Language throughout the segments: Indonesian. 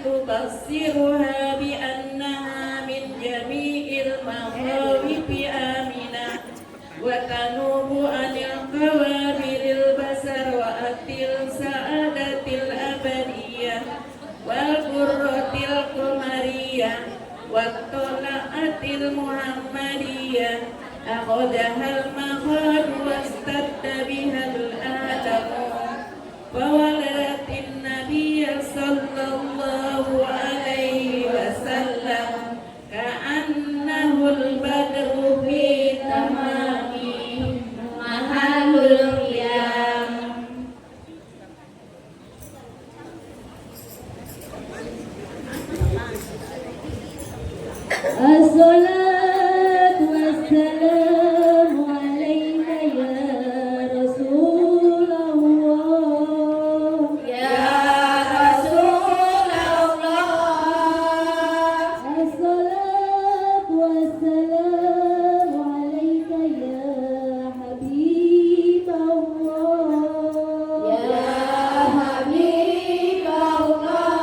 تبصرها بأنها من جميع المخاوف آمنة وتنوب عن القوابل البصر وأتي السعادة الأبدية والقرة القمرية والطلعة المحمدية أخذها المخاض واستد بها الآدم فولدت النبي صلى الله عليه وسلم كأنه البدر في تمامه محل القيام. الصلاة والسلام عليك يا رسول الله يا رسول الله الصلاة والسلام عليك يا حبيب الله يا حبيب الله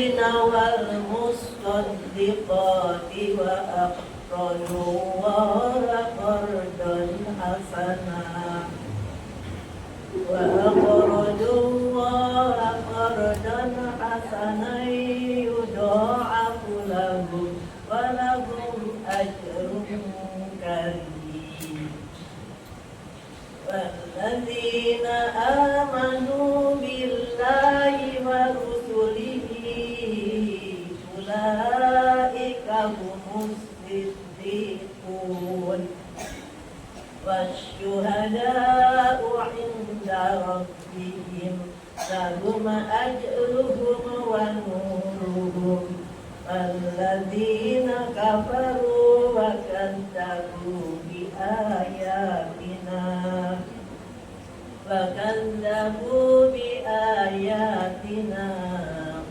والصابرين والمصدقات وأقرضوا الله قرضا حسنا يضاعف لهم ولهم أجر كريم. والذين آمنوا بالله ورسله أولئك هم الصديقون والشهداء عند ربهم لهم أجرهم ونورهم. والذين كفروا وكذبوا بآياتنا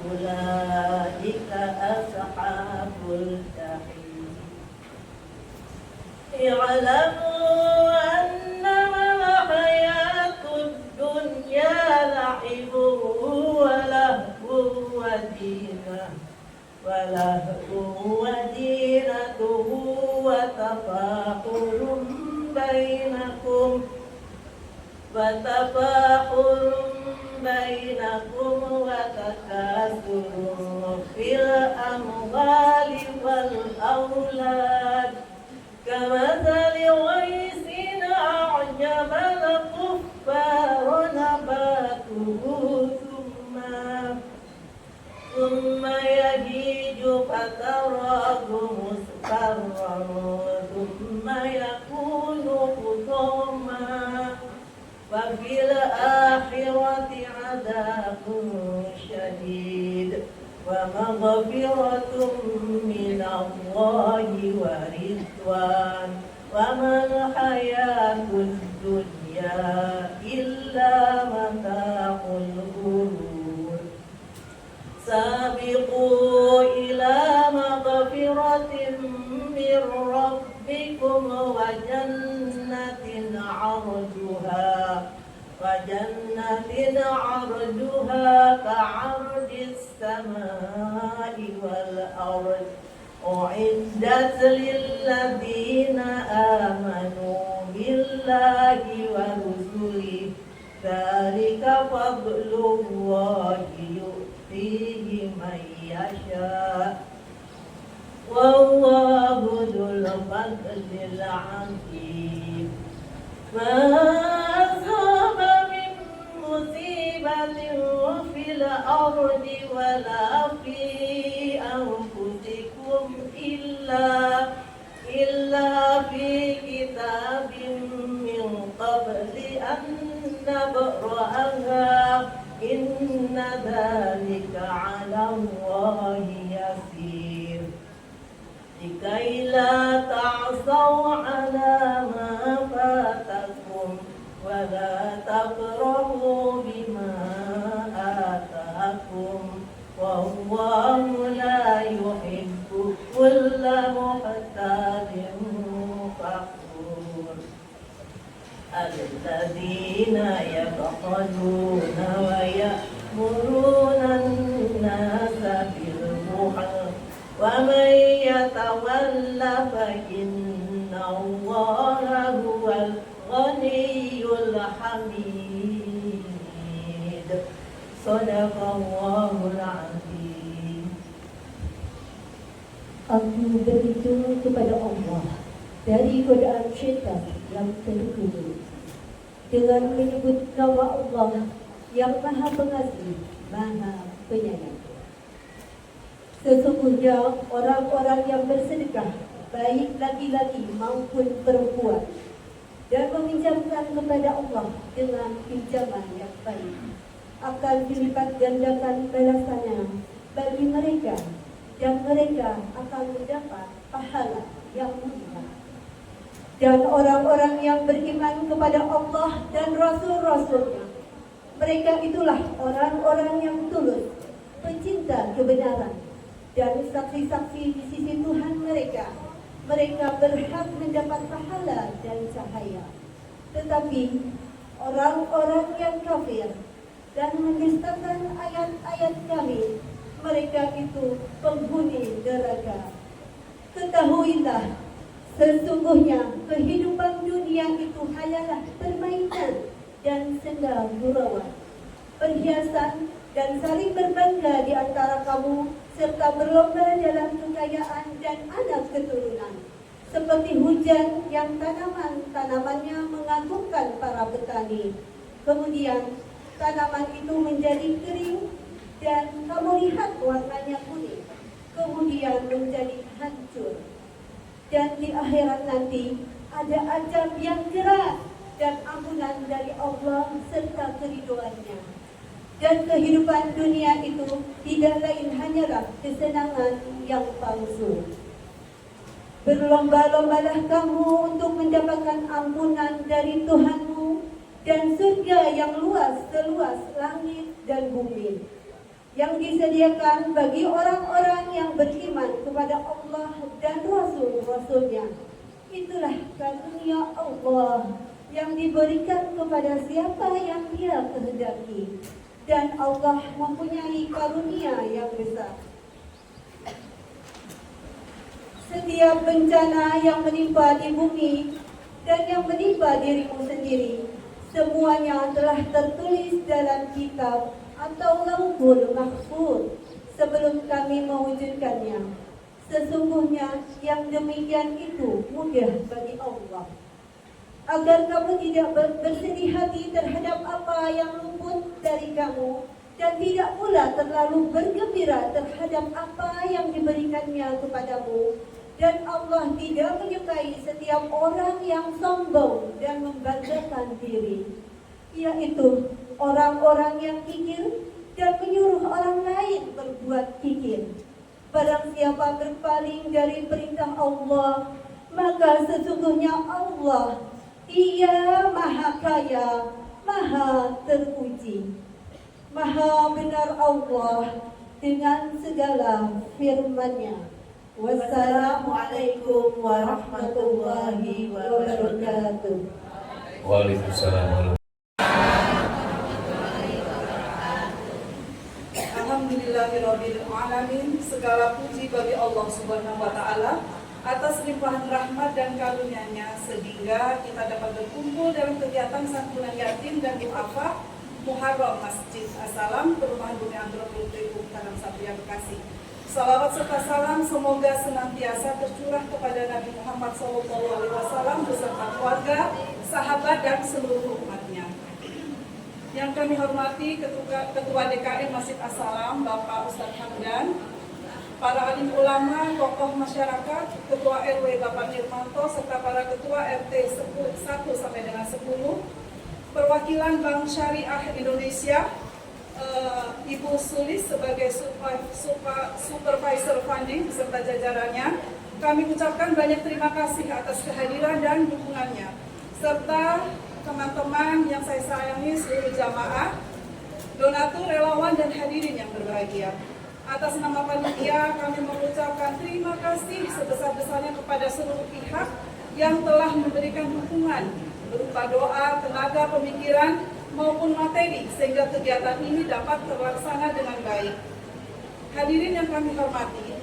أولئك أصحاب الجحيم. اعلموا أنما الحياة الدنيا لعب ولهو ودينة وتفاخر بينكم وتكاثر في الأموال والأولاد كمثل غيث أعجب الكفار نباته ثم يهيج فتراه مصفرا ثم يكون حطاما وفي الآخرة عذاب شديد ومغفرة من الله ورضوان وما الحياة الدنيا إلا متاع الغرور. سابقوا إلى مغفرة من ربكم وجنة عرضها كعرض السماء والأرض أعدت للذين آمنوا بالله ورسله ذلك فضل الله يؤتيه من يشاء والله ذو الفضل العظيم. ما أصاب من مصيبة في الأرض ولا في أنفسكم إلا في كتاب من قبل أن نبرأها إن ذلك على الله يسير. لكي لا تعصوا على ما فاتكم ولا تفرحوا بما آتاكم والله لا يحب كل مختال فخور. الذين يبخلون ويأمرون الناس بالبخل ومن يتول فإن الله هو الغني الحميد. صدق الله العظيم. Aku berlindung kepada Allah dari godaan syaitan yang terkutuk dengan menyebut nama Allah yang Maha Pengasih, Maha Penyayang. Sesungguhnya orang-orang yang bersedekah, baik laki-laki maupun perempuan, dan meminjamkan kepada Allah dengan pinjaman yang baik, akan dilipat gandakan balasannya bagi mereka, dan mereka akan mendapat pahala yang mulia. Dan orang-orang yang beriman kepada Allah dan Rasul-Rasulnya, mereka itulah orang-orang yang tulus, pencinta kebenaran, dan saksi-saksi di sisi Tuhan mereka. Mereka berhak mendapat pahala dan cahaya. Tetapi orang-orang yang kafir dan mendustakan ayat-ayat kami, mereka itu penghuni neraka. Ketahuilah, sesungguhnya kehidupan dunia itu hanyalah permainan dan senda gurauan, perhiasan dan saling berbangga di antara kamu, serta berlomba dalam kekayaan dan anak keturunan. Seperti hujan yang tanamannya mengagumkan para petani. Kemudian tanaman itu menjadi kering dan kamu lihat warnanya kuning. Kemudian menjadi hancur. Dan di akhirat nanti ada azab yang keras dan ampunan dari Allah serta keridhoannya. Dan kehidupan dunia itu tidak lain hanyalah kesenangan yang palsu. Berlomba-lombalah kamu untuk mendapatkan ampunan dari Tuhanmu dan surga yang luas seluas langit dan bumi, yang disediakan bagi orang-orang yang beriman kepada Allah dan Rasul-Rasulnya. Itulah karunia Allah yang diberikan kepada siapa yang Dia kehendaki. Dan Allah mempunyai karunia yang besar. Setiap bencana yang menimpa di bumi dan yang menimpa dirimu sendiri, semuanya telah tertulis dalam kitab atau Lauhul Mahfuz sebelum kami mewujudkannya. Sesungguhnya yang demikian itu mudah bagi Allah. Agar kamu tidak bersedih hati terhadap apa yang luput dari kamu, dan tidak pula terlalu bergembira terhadap apa yang diberikannya kepadamu. Dan Allah tidak menyukai setiap orang yang sombong dan membanggakan diri, yaitu orang-orang yang kikir dan menyuruh orang lain berbuat kikir. Barang siapa berpaling dari perintah Allah, maka sesungguhnya Allah, Dia Maha Kaya, Maha Terpuji. Maha benar Allah dengan segala firman-Nya. Wassalamualaikum warahmatullahi wabarakatuh. Waalaikumsalam. Alhamdulillahirabbil alamin. Segala puji bagi Allah Subhanahu wa taala atas limpahan rahmat dan karunia-Nya sehingga kita dapat berkumpul dalam kegiatan santunan yatim dan duafa Muharram Masjid As-Salam Perumahan Bumi Androl Tanam Satria Bekasi. Salawat serta salam semoga senantiasa tercurah kepada Nabi Muhammad SAW beserta keluarga, sahabat dan seluruh umatnya. Yang kami hormati Ketua DKM Masjid As-Salam Bapak Ustadz Hamdan, para alim ulama, tokoh masyarakat, Ketua RW Bapak Nirmanto, serta para Ketua RT 1 sampai dengan 10, perwakilan Bank Syariah Indonesia, Ibu Sulis sebagai supervisor funding beserta jajarannya. Kami ucapkan banyak terima kasih atas kehadiran dan dukungannya, serta teman-teman yang saya sayangi, seluruh jamaah, donatur, relawan, dan hadirin yang berbahagia. Atas nama panitia, kami mengucapkan terima kasih sebesar-besarnya kepada seluruh pihak yang telah memberikan dukungan berupa doa, tenaga, pemikiran, maupun materi sehingga kegiatan ini dapat terlaksana dengan baik. Hadirin yang kami hormati,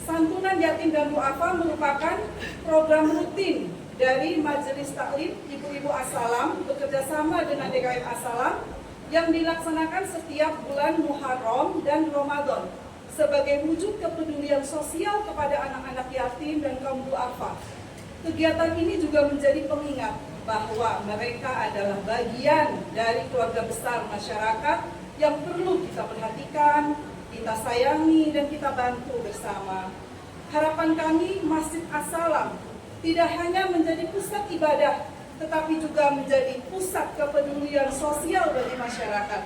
santunan yatim dan duafa merupakan program rutin dari Majelis Taklim Ibu-Ibu As-Salam bekerjasama dengan DKM As-Salam yang dilaksanakan setiap bulan Muharram dan Ramadan sebagai wujud kepedulian sosial kepada anak-anak yatim dan kaum duafa. Kegiatan ini juga menjadi pengingat bahwa mereka adalah bagian dari keluarga besar masyarakat yang perlu kita perhatikan, kita sayangi, dan kita bantu bersama. Harapan kami Masjid As-Salam tidak hanya menjadi pusat ibadah, tetapi juga menjadi pusat kepedulian sosial bagi masyarakat.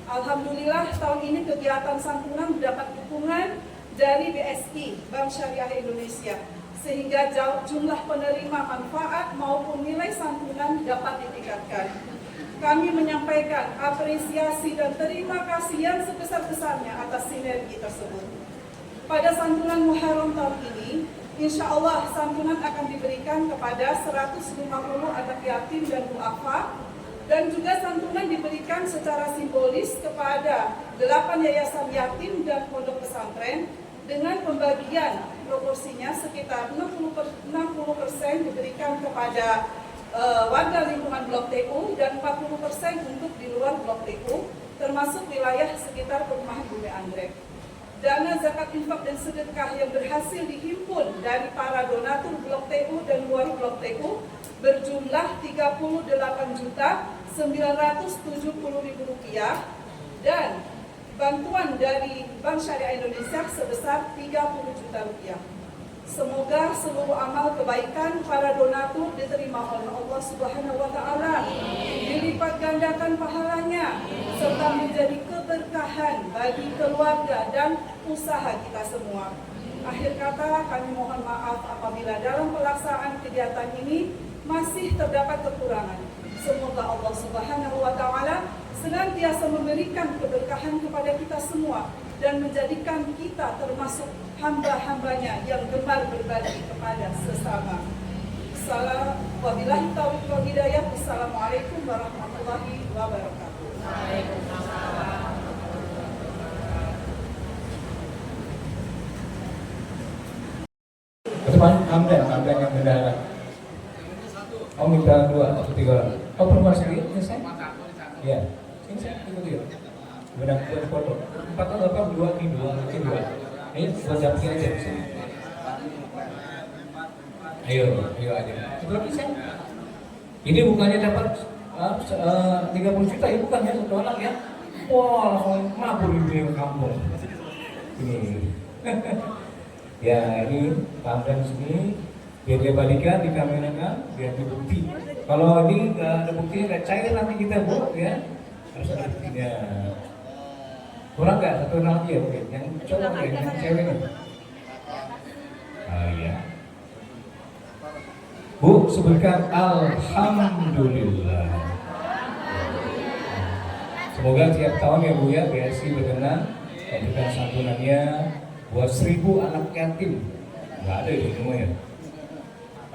Alhamdulillah tahun ini kegiatan santunan mendapat dukungan dari BSI, Bank Syariah Indonesia, sehingga jumlah penerima manfaat maupun nilai santunan dapat ditingkatkan. Kami menyampaikan apresiasi dan terima kasih yang sebesar-besarnya atas sinergi tersebut. Pada santunan Muharram tahun ini, insya Allah santunan akan diberikan kepada 150 anak yatim dan duafa Dan juga santunan diberikan secara simbolis kepada 8 yayasan yatim dan pondok pesantren dengan pembagian proporsinya sekitar 60% diberikan kepada warga lingkungan Blok TU dan 40% untuk di luar Blok TU, termasuk wilayah sekitar perumahan Bumi Anggrek. Dana zakat infak dan sedekah yang berhasil dihimpun dari para donatur Blok TU dan luar Blok TU berjumlah Rp39.970.000 dan bantuan dari Bank Syariah Indonesia sebesar Rp30 juta. Semoga seluruh amal kebaikan para donatur diterima oleh Allah Subhanahu wa Ta'ala, dilipat gandakan pahalanya, serta menjadi keberkahan bagi keluarga dan usaha kita semua. Akhir kata, kami mohon maaf apabila dalam pelaksanaan kegiatan ini masih terdapat kekurangan. Semoga Allah Subhanahu wa Ta'ala senantiasa memberikan keberkahan kepada kita semua dan menjadikan kita termasuk hamba-hambanya yang gemar berbagi kepada sesama. Wabillahi taufiq wal hidayah. Assalamualaikum warahmatullahi wabarakatuh. Teman Hamdan yang bendahara. Oh minta 2 atau 3 orang. Oh perempuan sendiri? Ya saya? Iya. Ini saya ikut ya. Benar buat foto. 4 atau 8, 2, ini 2, mungkin 2. Ayo buat damping aja di sini. Ayo aja. Berapa bisa? Ini bukannya dapat 30 juta ya, bukan ya, satu orang ya. Wah, langsung mabur di kampung. Ini. Ya ini Hamdan sini biar dia balikan di kamera biar dibukti. Kalau ini nggak ada buktinya nggak cair nanti kita buat ya harus ada buktinya. Kurang nggak satu orang lagi ya mungkin yang cowok ya yang cewek nih. Ya. Bu sebutkan alhamdulillah. Semoga tiap tahun ya Bu ya BSI berkenan memberikan santunannya buat 1000 anak yatim. Nggak ada di semua ya.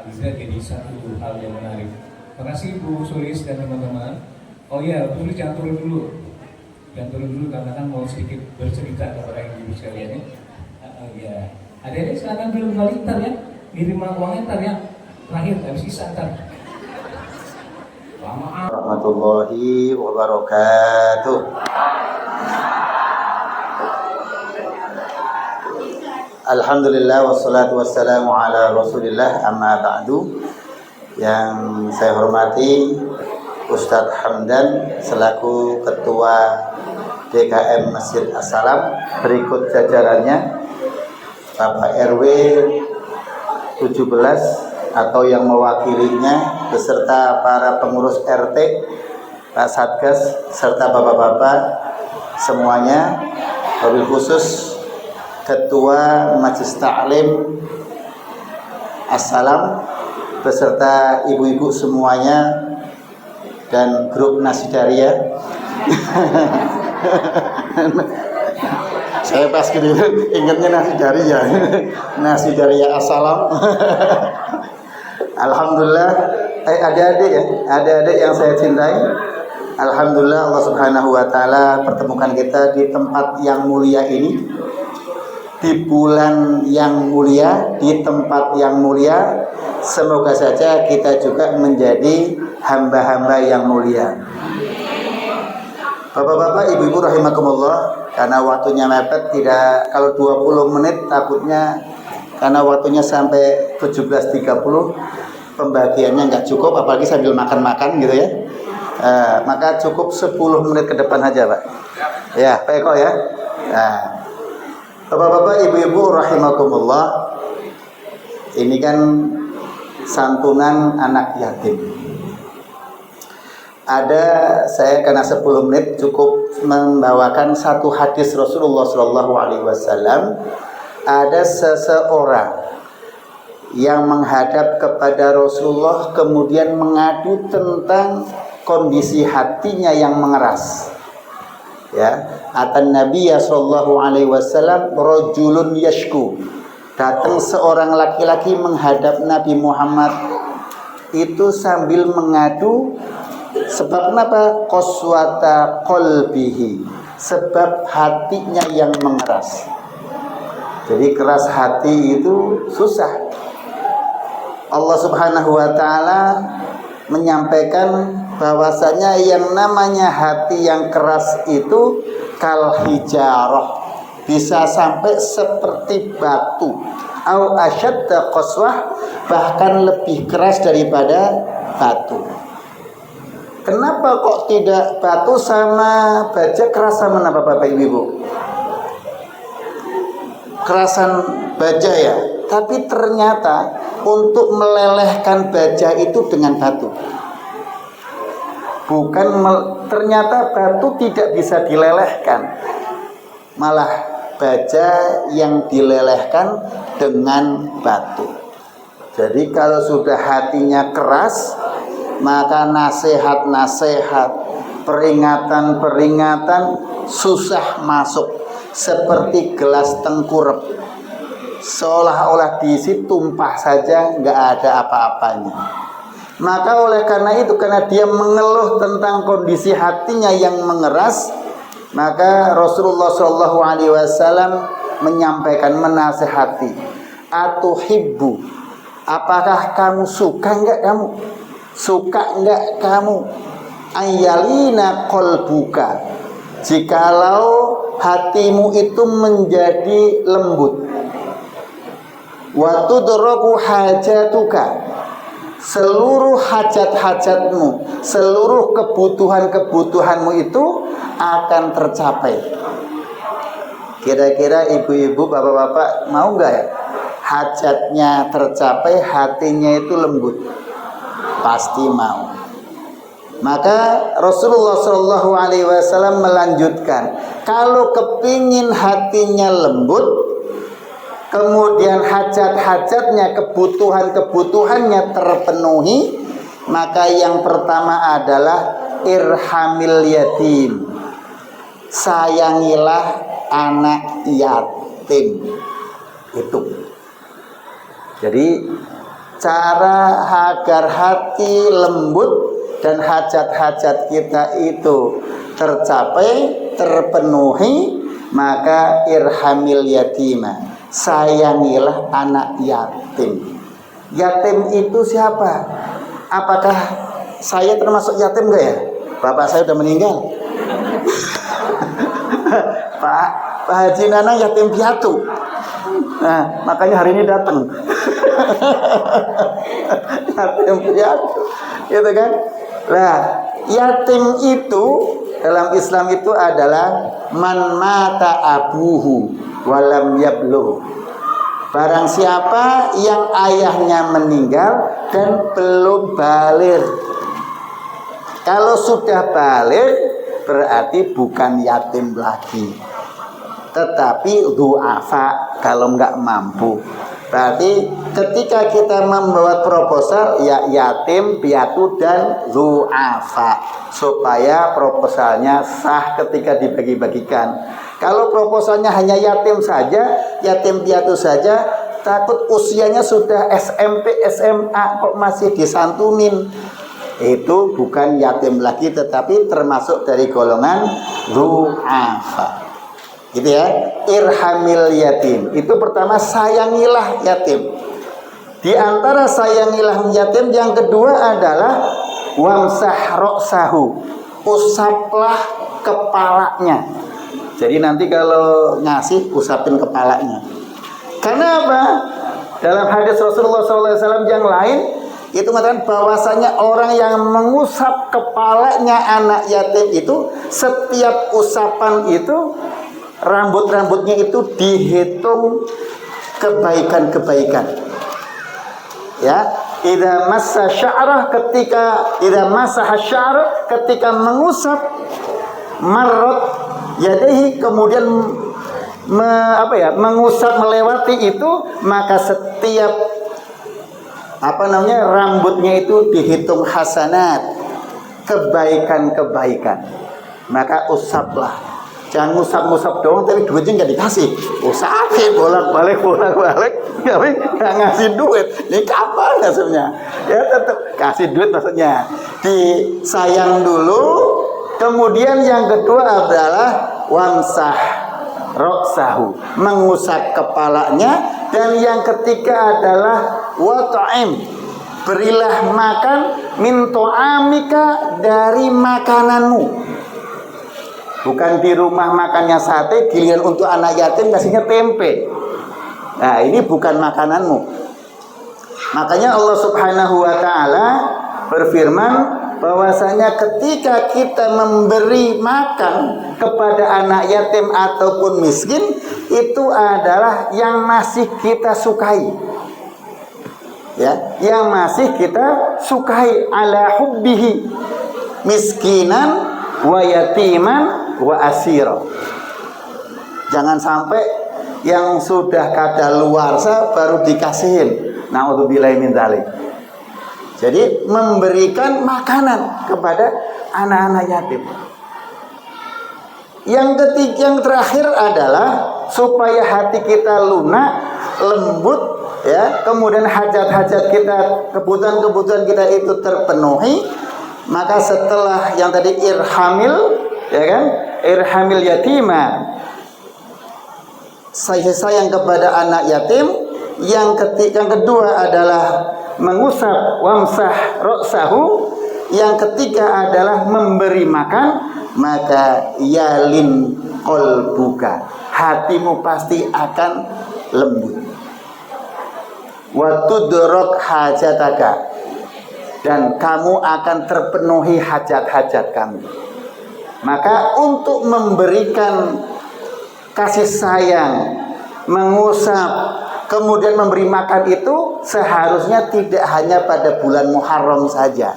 Bisa jadi satu hal yang menarik. Terima kasih Bu Sulis dan teman-teman. Oh iya, Bu Sulis jangan turun dulu. Jangan turun dulu karena kan mau sedikit bercerita kepada ibu sekalian ya. Ya. Adik-adik silakan belum kembali ntar ya. Kirim uangnya ntar ya. Terakhir habis sisa ntar. Warahmatullahi wabarakatuh. Alhamdulillah wassalatu wassalamu ala rasulillah amma ba'du. Yang saya hormati Ustadz Hamdan selaku Ketua DKM Masjid As-Salam. Berikut jajarannya Bapak RW 17 atau yang mewakilinya beserta para pengurus RT, Pak Satgas serta bapak-bapak semuanya, wabil khusus Ketua Majelis Ta'lim As-Salam beserta ibu-ibu semuanya dan grup Nasidaria. Saya pas gitu ingatnya Nasidaria As-Salam. Alhamdulillah, adik-adik ya, adik-adik yang saya cintai. Alhamdulillah Allah Subhanahu wa Ta'ala pertemukan kita di tempat yang mulia ini, di bulan yang mulia, di tempat yang mulia. Semoga saja kita juga menjadi hamba-hamba yang mulia. Bapak-bapak, ibu-ibu rahimakumullah, karena waktunya mepet, tidak kalau 20 menit takutnya karena waktunya sampai 17.30 pembagiannya nggak cukup, apalagi sambil makan-makan gitu ya. Maka cukup 10 menit ke depan aja Pak. Ya, Pak Eko ya. Nah, Bapak-bapak, ibu-ibu rahimakumullah, ini kan santunan anak yatim. Saya karena 10 menit cukup membawakan satu hadis Rasulullah SAW. Ada seseorang yang menghadap kepada Rasulullah kemudian mengadu tentang kondisi hatinya yang mengeras. Ya, atan Nabi sallallahu alaihi wasallam rajulun yashku. Datang seorang laki-laki menghadap Nabi Muhammad itu sambil mengadu Sebab kenapa? Qaswata qalbihi, sebab hatinya yang mengeras. Jadi keras hati itu susah. Allah Subhanahu wa taala menyampaikan bahwasanya yang namanya hati yang keras itu kal hijarah, bisa sampai seperti batu, au asyadda qaswah, bahkan lebih keras daripada batu. Kenapa kok tidak batu sama baja keras sama apa Bapak Ibu? Kerasan baja ya, tapi ternyata untuk melelehkan baja itu dengan batu. Ternyata batu tidak bisa dilelehkan. Malah baja yang dilelehkan dengan batu. Jadi kalau sudah hatinya keras, maka nasihat-nasihat, peringatan-peringatan susah masuk, seperti gelas tengkurap, seolah-olah diisi tumpah saja, nggak ada apa-apanya. Maka oleh karena itu, karena dia mengeluh tentang kondisi hatinya yang mengeras, maka Rasulullah SAW menyampaikan, menasihati, atuhibbu, apakah kamu suka nggak kamu? Suka enggak kamu ayyalina qalbuka, jikalau hatimu itu menjadi lembut, wa tudraku hajatuka, seluruh hajat-hajatmu, seluruh kebutuhan-kebutuhanmu itu akan tercapai. Kira-kira ibu-ibu, bapak-bapak mau enggak ya hajatnya tercapai, hatinya itu lembut? Pasti mau. Maka Rasulullah SAW melanjutkan, kalau kepingin hatinya lembut, kemudian hajat-hajatnya, kebutuhan-kebutuhannya terpenuhi, maka yang pertama adalah irhamil yatim, sayangilah anak yatim. Itu. Jadi cara agar hati lembut dan hajat-hajat kita itu tercapai, terpenuhi, maka irhamil yatima, sayangilah anak yatim. Yatim itu siapa? Apakah saya termasuk yatim enggak ya? Bapak saya udah meninggal. Pak Haji Nana yatim piatu. Nah, makanya hari ini datang. Yatim piatu, gitu kan? Nah, yatim itu dalam Islam itu adalah man mata abuhu walam yablugh. Barang siapa yang ayahnya meninggal dan belum baligh. Kalau sudah baligh berarti bukan yatim lagi, tetapi du'afa, kalau nggak mampu. Berarti ketika kita membuat proposal, ya yatim, piatu, dan du'afa, supaya proposalnya sah ketika dibagi-bagikan. Kalau proposalnya hanya yatim saja, yatim piatu saja, takut usianya sudah SMP, SMA kok masih disantunin. Itu bukan yatim lagi, tetapi termasuk dari golongan du'afa. Gitu ya, irhamil yatim. Itu pertama, sayangilah yatim. Di antara sayangilah yatim yang kedua adalah wamsah ra'sahu, usaplah kepalanya. Jadi nanti kalau ngasih, usapin kepalanya. Karena apa? Dalam hadis Rasulullah SAW yang lain itu mengatakan bahwasanya orang yang mengusap kepalanya anak yatim itu, setiap usapan itu rambut-rambutnya itu dihitung kebaikan-kebaikan. Ya, idza massa sya'rah, ketika mengusap marrat yadaihi, kemudian mengusap melewati itu, maka setiap rambutnya itu dihitung hasanat, kebaikan-kebaikan. Maka usaplah. Jangan ngusap-ngusap doang tapi duitnya nggak dikasih. Oh sakit bolak-balik tapi nggak ngasih duit. Ini kapan maksudnya? Ya tetap kasih duit maksudnya. Disayang dulu. Kemudian yang kedua adalah wamsah roksahu, mengusap kepalanya. Dan yang ketiga adalah wata'im, berilah makan min to'amika, dari makananmu. Bukan di rumah makannya sate, giliran untuk anak yatim kasihnya tempe. Nah ini bukan makananmu. Makanya Allah Subhanahu wa ta'ala berfirman bahwasanya ketika kita memberi makan kepada anak yatim ataupun miskin, itu adalah yang masih kita sukai. Ya, yang masih kita sukai, ala hubbihi miskinan wa yatiman wa asira. Jangan sampai yang sudah kadaluarsa baru dikasihin. Na'udzubillahi min dzalik. Jadi memberikan makanan kepada anak-anak yatim. Yang ketiga, yang terakhir adalah supaya hati kita lunak, lembut, ya. Kemudian hajat-hajat kita, kebutuhan-kebutuhan kita itu terpenuhi. Maka setelah yang tadi irhamil, ya kan, irhamil yatima, sayang kepada anak yatim. Yang kedua adalah mengusap wamsah roksahu. Yang ketiga adalah memberi makan. Maka yalin qalbuka, hatimu pasti akan lembut. Wa tudrok hajataka, dan kamu akan terpenuhi hajat-hajat kamu. Maka untuk memberikan kasih sayang, mengusap, kemudian memberi makan itu seharusnya tidak hanya pada bulan Muharram saja.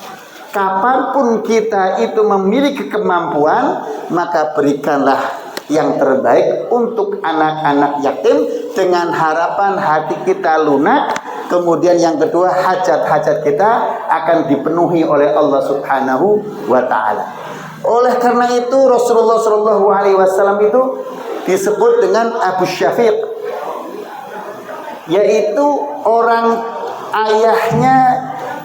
Kapanpun kita itu memiliki kemampuan, maka berikanlah yang terbaik untuk anak-anak yatim dengan harapan hati kita lunak. Kemudian yang kedua, hajat-hajat kita akan dipenuhi oleh Allah Subhanahu wa ta'ala. Oleh karena itu Rasulullah SAW itu disebut dengan Abu Syafiq, yaitu orang ayahnya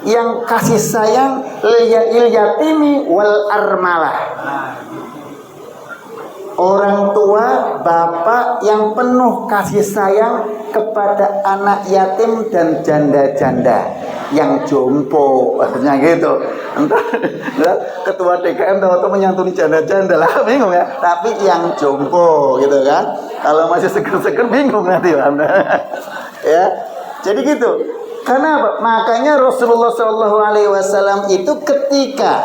yang kasih sayang lil yatimi wal armalah. Orang tua, bapak yang penuh kasih sayang kepada anak yatim dan janda-janda yang jompo, maksudnya gitu. Entah ketua DKM tahu-tahu menyantuni janda-janda lah, bingung ya. Tapi yang jompo gitu kan. Kalau masih seger-seger bingung nanti Anda. Ya. Jadi gitu. Karena apa? Makanya Rasulullah SAW itu ketika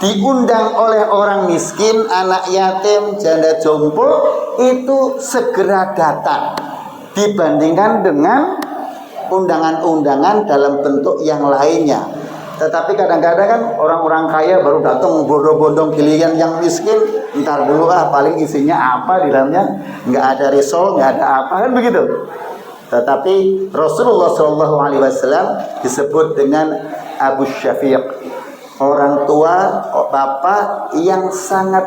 diundang oleh orang miskin, anak yatim, janda jompo, itu segera datang dibandingkan dengan undangan-undangan dalam bentuk yang lainnya. Tetapi kadang-kadang kan orang-orang kaya baru datang bodoh-bodoh, giliran yang miskin ntar dulu paling isinya apa di dalamnya, nggak ada risol, nggak ada apa, kan begitu. Tetapi Rasulullah SAW disebut dengan Abu Syafiq, orang tua, bapak yang sangat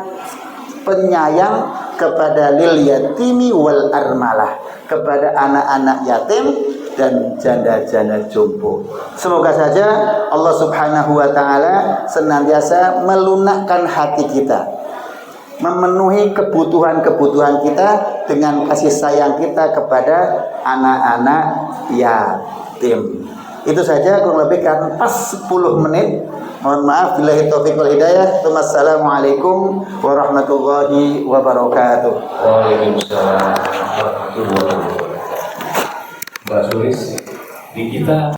penyayang kepada lil yatimi wal armalah, kepada anak-anak yatim dan janda-janda jompo. Semoga saja Allah Subhanahu wa ta'ala senantiasa melunakkan hati kita, memenuhi kebutuhan-kebutuhan kita dengan kasih sayang kita kepada anak-anak yatim. Itu saja, kurang lebih kan pas 10 menit. Mohon maaf, billahi taufiq wal hidayah. Wassalamualaikum warahmatullahi wabarakatuh. Waalaikumsalam warahmatullahi wabarakatuh. Mbak Sulis, di kita